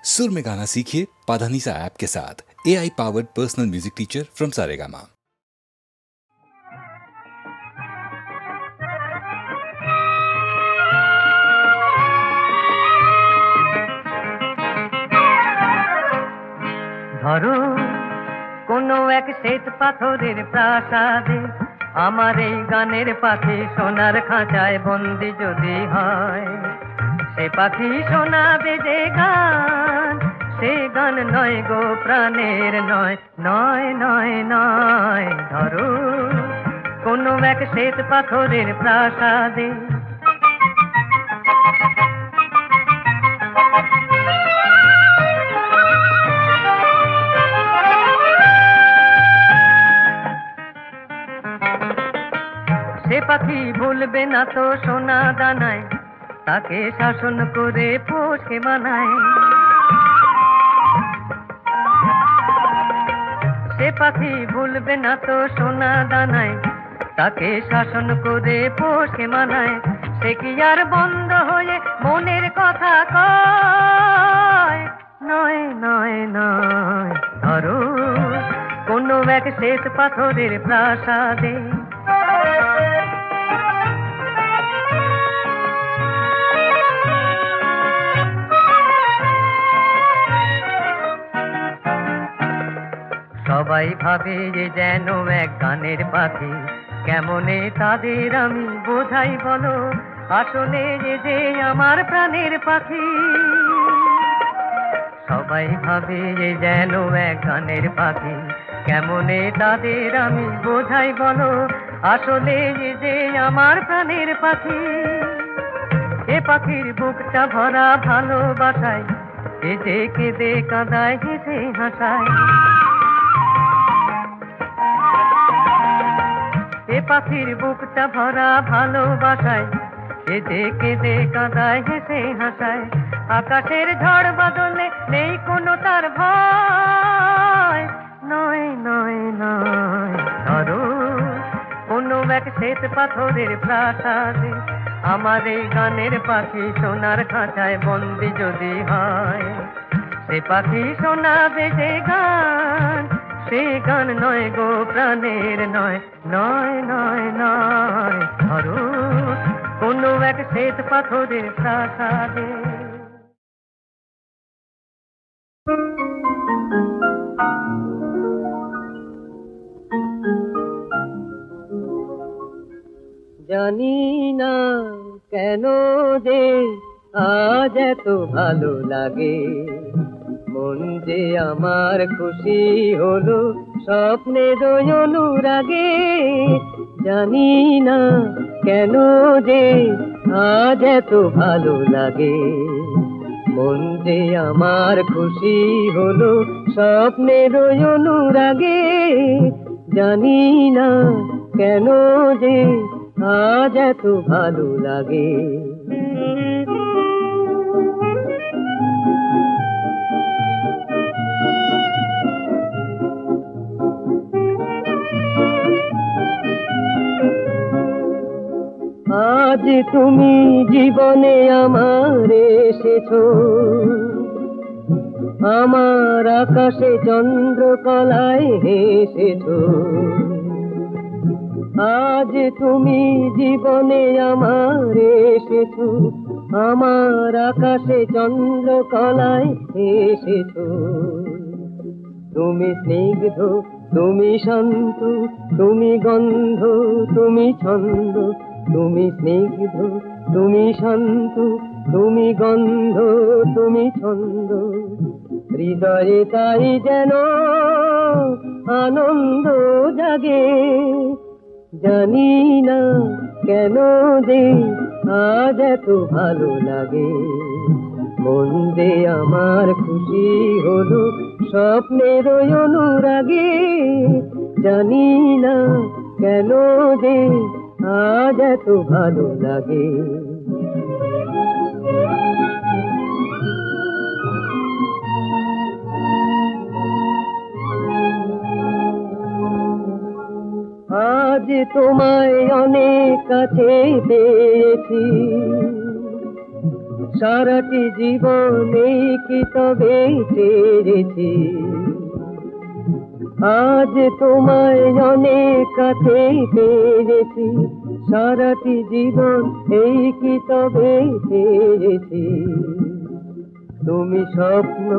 सुर में गाना सीखिए पाधानीसा ऐप के साथ। AI powered personal music teacher from Saregama. ধরো কোনো এক শ্বেত পাথরের প্রাসাদে আমার এই গানের পাখি সোনার খাঁচায় বন্দি যদি হয়, সে পাখি শোনাবে যে গান, সে গান নয় গো প্রাণের নয়, নয় নয় নয়। ধরো কোনো এক শ্বেত পাথরের প্রাসাদে সে পাখি ভুলবে না তো সোনা দানায়, তাকে শাসন করে পোষে মানায়। সে পাখি ভুলবে না তো সোনা দানায়, তাকে শাসন করে পোষে মানায়। সে কি আর বন্ধ হয়ে মনের কথা কয়, নয় নয় নয়। ধরো কোনো এক শ্বেত পাথরের প্রাসাদে সবাই ভাবে যে যেন এক গানের পাখি, কেমনে তাদের আমি বোঝাই বলো, আসলে যে আমার প্রাণের পাখি। সবাই ভাবে যে যেন এক গানের পাখি, কেমনে তাদের আমি বোঝাই বলো, আসলে যে আমার প্রাণের পাখি। এ পাখির বুকটা ভরা ভালোবাসায়, এ যে কেঁদে কাঁদায় হেসে হাসায়। এ পাখির বুকটা ভরা ভালোবাসায়, এ যে কেঁদে কাঁদায় হেসে হাসায়। আকাশের ঝড় বদলে নেই কোনো তার ভয়, নয় নয় নয়। ধরো কোনো এক শ্বেত পাথরের প্রাসাদে আমার এই গানের পাখি সোনার খাঁচায় বন্দি যদি হয়, সে পাখি শোনাবে যে গান, সে গান নয় গো প্রাণের নয়, নয় নয় নয়। ধরো কোনো এক শ্বেত পাথরের প্রাসাদে। জানি না কেন যে আজ এত ভালো লাগে, মন যে আমার খুশি হলো স্বপ্নের অনুরাগে। জানি না কেন যে আজ এত ভালো লাগে, মন যে আমার খুশি হলো স্বপ্নের অনুরাগে। জানি না কেন যে আজ এত ভালো লাগে। আজ তুমি জীবনে আমার এসেছো, আমার আকাশে চন্দ্রকলায় হেসেছো। আজ তুমি জীবনে আমার এসেছো, আমার আকাশে চন্দ্রকলায় হেসেছো। তুমি স্নিগ্ধ, তুমি শান্ত, তুমি গন্ধ, তুমি ছন্দ। তুমি স্নিগ্ধ, তুমি শান্ত, তুমি গন্ধ, তুমি ছন্দ। হৃদয়ে তাই যেন আনন্দ জাগে। জানি না কেন যে আজ এত ভালো লাগে, মন যে আমার খুশি হলো স্বপ্নের অনুরাগে। জানি না কেন যে আজ এত ভালো লাগে। আজ তোমায় অনেক কাছে পেয়েছি, সারাটি জীবনে কি তবে চেয়েছি আজ তোমায় অনেক কাছে পেয়েছি সারাটি জীবন এই কি তবে চেয়েছি তুমি স্বপ্ন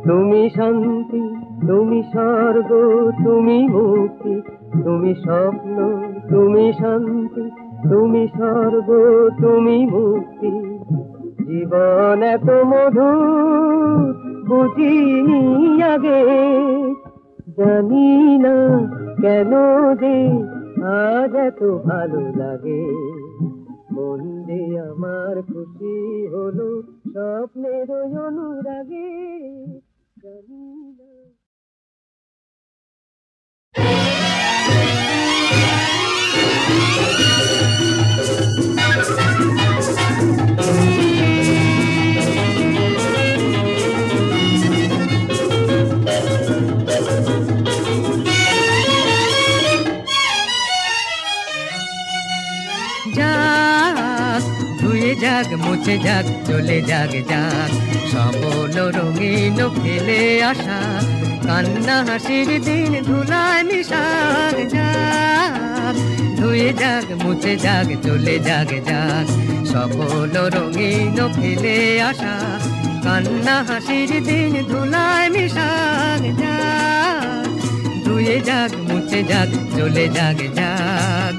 তুমি শান্তি তুমি স্বর্গ তুমি মুক্তি তুমি স্বপ্ন তুমি শান্তি তুমি স্বর্গ তুমি মুক্তি জীবন এত মধুর বুঝিনি আগে জানি না কেন যে আজ এত ভালো লাগে মন যে আমার খুশি হলো স্বপ্নের অনুরাগে জানি না যাক মুছে যাক চলে যাক যাক সবল রঙিন ফেলে আসা কান্না হাসির দিন ধুলায় মিশাক যাক ধুয়ে যাক মুছে যাক চলে যাক যাক সবল রঙিন ফেলে আসা কান্না হাসির দিন ধুলায় মিশাক যাক ধুয়ে যাক মুছে যাক চলে যাক যাক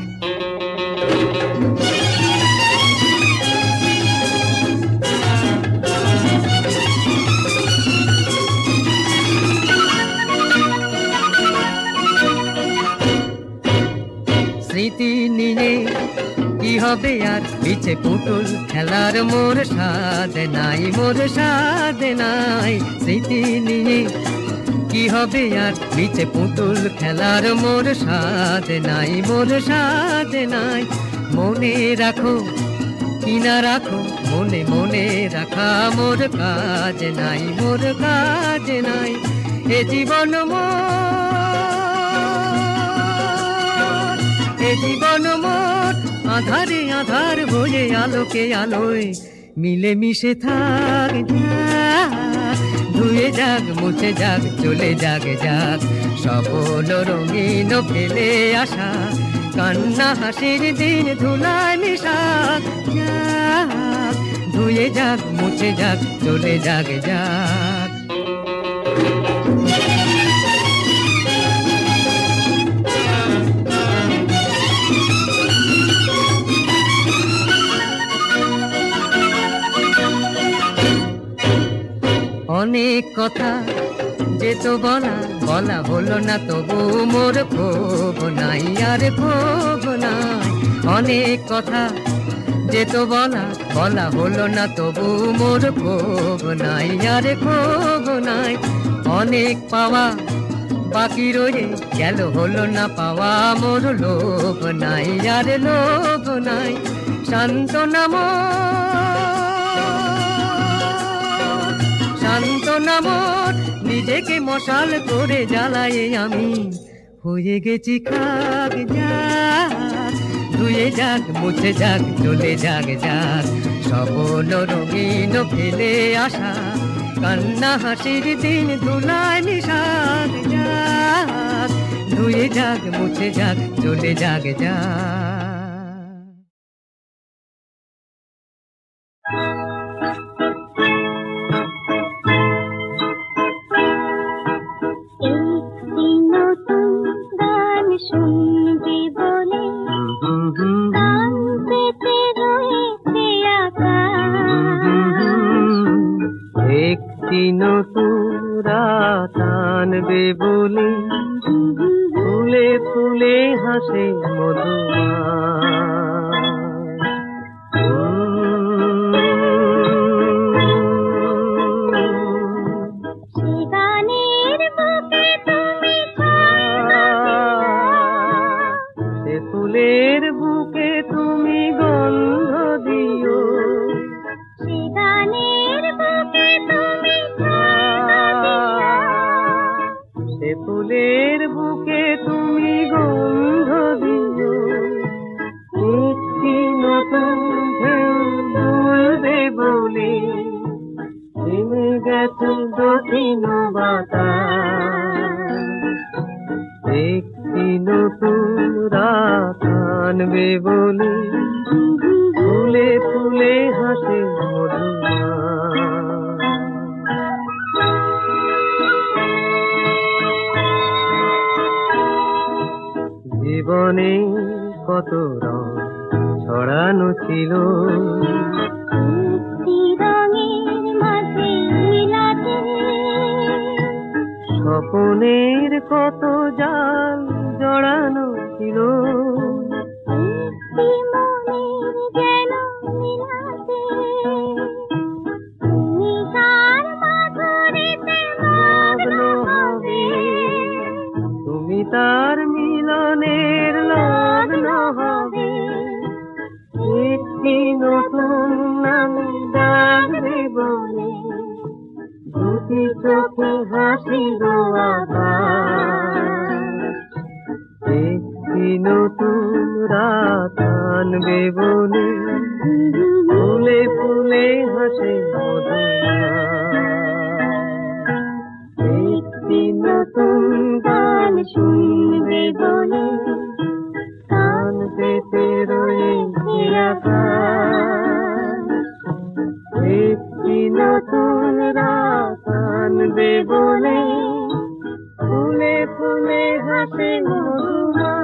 স্মৃতি নিয়ে কি হবে আর পিছে পুতুল খেলার মোর স্বাদ নাই মোর স্বাদ নাই স্মৃতি নিয়ে কি হবে আর পিছে পুতুল খেলার মোর স্বাদ নাই মোর স্বাদ নাই মনে রাখো কি না রাখো মনে মনে রাখা মোর কাজ নাই মোর কাজ নাই এ জীবন জীবন মোর আধারে আধার হয়ে আলোকে আলোয় মিলে মিশে থাক ধুয়ে যাক মুছে যাক চলে যাক যাক সবল রঙিন ফেলে আসা কান্না হাসির দিন ধুলায় মিশাক যাক ধুয়ে যাক মুছে যাক চলে যাক যাক অনেক কথা যেত বলা বলা হলো না তবু মোর ক্ষোভ নাই আর ক্ষোভ নাই অনেক কথা যেত বলা বলা হলো না তবু মোর ক্ষোভ নাই আর ক্ষোভ নাই অনেক পাওয়া বাকি রয়ে গেল হলো না পাওয়া মোর লোভ নাই আর লোভ নাই সান্ত্বনা মোর নিজেকে মশাল করে জ্বালায় আমি হয়ে গেছি খাক যাক ধুয়ে যাক মুছে যাক চলে যাক যাক সবল রঙিন ফেলে আসা কান্না হাসির দিন ধুলায় মিশাক যাক ধুয়ে যাক মুছে যাক চলে যাক যাক শুনবি বলে কান পেতে রয়েছে একটি নতুন রাত আনবে বলে ফুলে ফুলে হাসে মধুমা ফুলের বুকে তুমি গন্ধ দিও সে গানের বুকে তুমি সে ফুলের বুকে তুমি গন্ধ দিও একটি নতুন ঢেউ কঠিন বাতাস একটি নতুন রাত আনবে বলে ফুলে ফুলে হাসে মধুমা জীবনে কত রং ছড়ানো ছিল রঙের মাঝে মিলাতে স্বপনের কত জাল জড়ানো ছিল মনের যেন মিলাতে তুমি তার মাধুরীতে মগ্ন হবে তুমি তার মিলনের লগ্ন হবে একটি নতুন নাম ডাকবে বলে দুটি চোখে হাসি গো আবার একটি নতুন রাত আনবে বলে ফুলে ফুলে হাসে মধুমা একটি নতুন গান শুনবে বলে কান পেতে রয়েছে আকাশ একটি নতুন রাত আনবে বলে ফুলে ফুলে হাসে মধুমা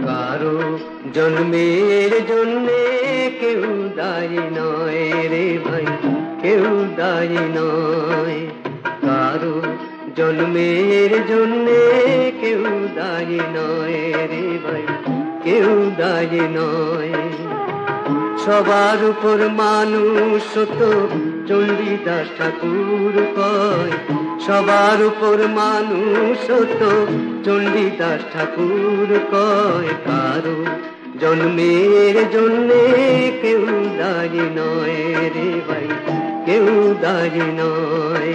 কারো জন্মের জন্যে কেউ দায়ী নয় রে ভাই কেউ দায়ী নয় কারো জন্মের জন্যে কেউ দায়ী নয় রে ভাই কেউ দায়ী নয় সবার উপর মানুষ তো চণ্ডীদাস ঠাকুর কয় সবার উপর মানুষ তো চণ্ডীদাস ঠাকুর কয় কারো জন্মের জন্যে কেউ দায়ী নয় রে ভাই কেউ দায়ী নয়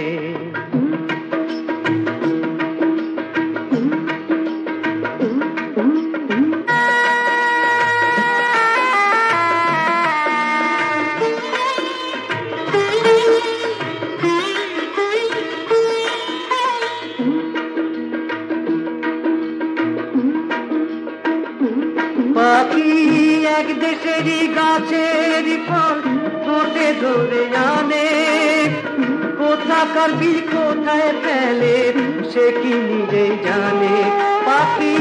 পাখি এক দেশেরই গাছের ফল ঠোঁটে ধরে আনে কোথাকার বীজ কোথায় ফেলে সে কি নিজেই জানে পাখি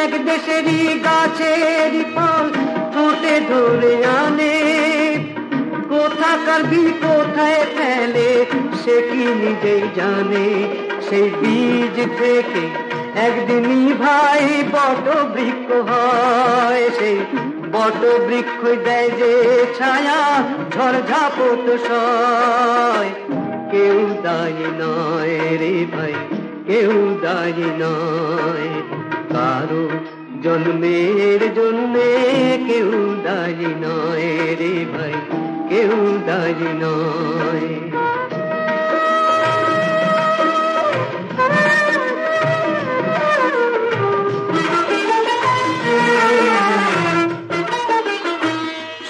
এক দেশেরই গাছের ফল ঠোঁটে ধরে আনে কোথাকার বীজ কোথায় ফেলে সে কি নিজেই জানে সেই বীজ থেকে একদিনই ভাই বট বৃক্ষ হয় সেই বট বৃক্ষ দেয় যে ছায়া ঝড় ঝাপট সয় কেউ দায়ী নয় রে ভাই কেউ দায়ী নয় কারো জন্মের জন্যে কেউ দায়ী নয় রে ভাই কেউ দায়ী নয়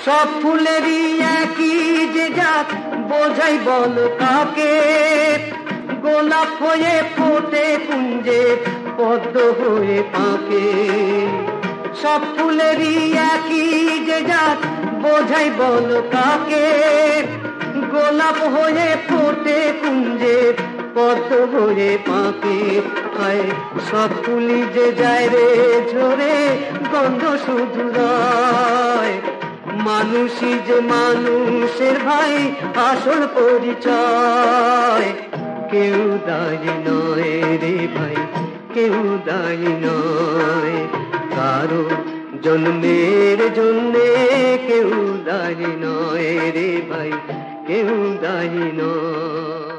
সব ফুলেরই একই যে জাত বোঝাই বল কাকে গোলাপ হয়ে ফোটে কুঞ্জে পদ্ম হয়ে পাকে সব ফুলেরই একই যে জাত বোঝাই বল কাকে গোলাপ হয়ে ফোটে কুঞ্জে পদ্ম হয়ে পাকে হয় সব ফুলি যে যায় রে ঝরে গন্ধ শুধু রয় মানুষই যে মানুষের ভাই আসল পরিচয় কেউ দায়ী নয় রে ভাই কেউ দায়ী নয় কারো জন্মের জন্যে কেউ দায়ী নয় রে ভাই কেউ দায়ী নয়।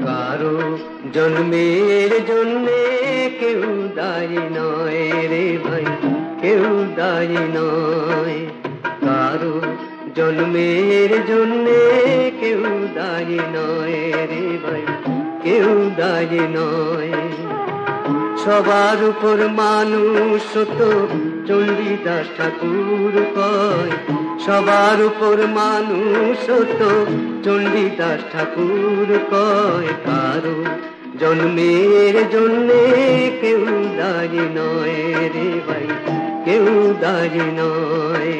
কারো জন্মের জন্যে কেউ দায়ী নয় রে ভাই, কেউ দায়ী নয়। কারো জন্মের জন্যে কেউ দায়ী নয় রে ভাই, কেউ দায়ী নয়। সবার উপর মানুষ তো চণ্ডীদাস ঠাকুর কয়, সবার উপর মানুষ তো চণ্ডীদাস ঠাকুর কয়। কারো জন্মের জন্যে কেউ দায়ী নয় রে ভাই, কেউ দায়ী নয়।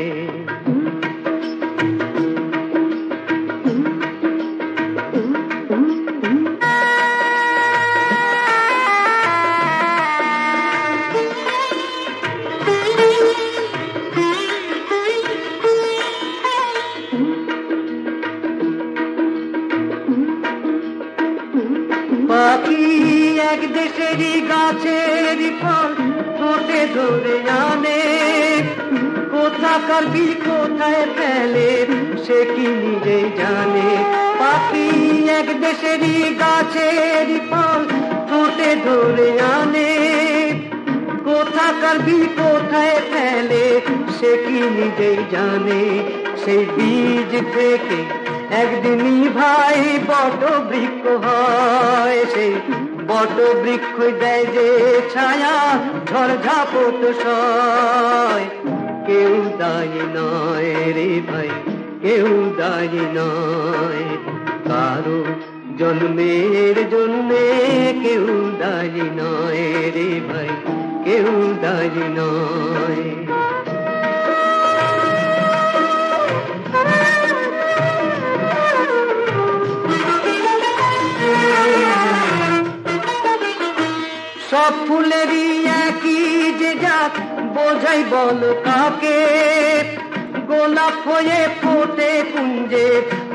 পাখি এক দেশেরই গাছের ফল ঠোঁটে ধরে আনে, কোথাকার বীজ কোথায় ফেলে সে কি নিজেই জানে। পাখি এক দেশেরই গাছের ফল ঠোঁটে ধরে আনে, কোথাকার বীজ কোথায় ফেলে সে কি নিজেই জানে। সেই বীজ থেকে একদিনই ভাই বট বৃক্ষ হয়, সেই বট বৃক্ষ দেয় যে ছায়া ঝড় ঝাপট সয়। কেউ দায়ী নয় রে ভাই, কেউ দায়ী নয়। কারো জন্মের জন্যে কেউ দায়ী নয় রে ভাই, কেউ দায়ী নয়। সব ফুলেরই একই যে জাত বোঝাই বল কাকে, গোলাপ হয়ে ফোটে কুঞ্জে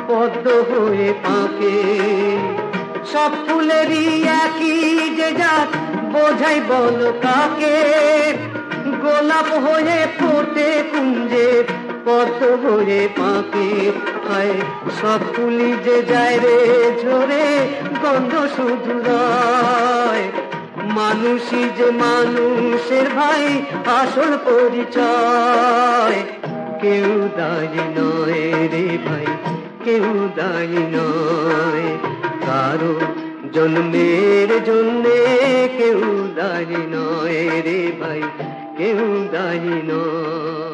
পদ্ম হয়ে পাকে। সব ফুলেরই একই যে জাত বোঝাই বল কাকে, গোলাপ হয়ে ফোটে কুঞ্জে পদ্ম হয়ে পাকে। হায় সব ফুলি যে যায় রে ঝরে গন্ধ শুধু রয়, মানুষই যে মানুষের ভাই আসল পরিচয়। কেউ দায়ী নয় রে ভাই, কেউ দায়ী নয়। কারো জন্মের জন্যে কেউ দায়ী নয় রে ভাই, কেউ দায়ী নয়।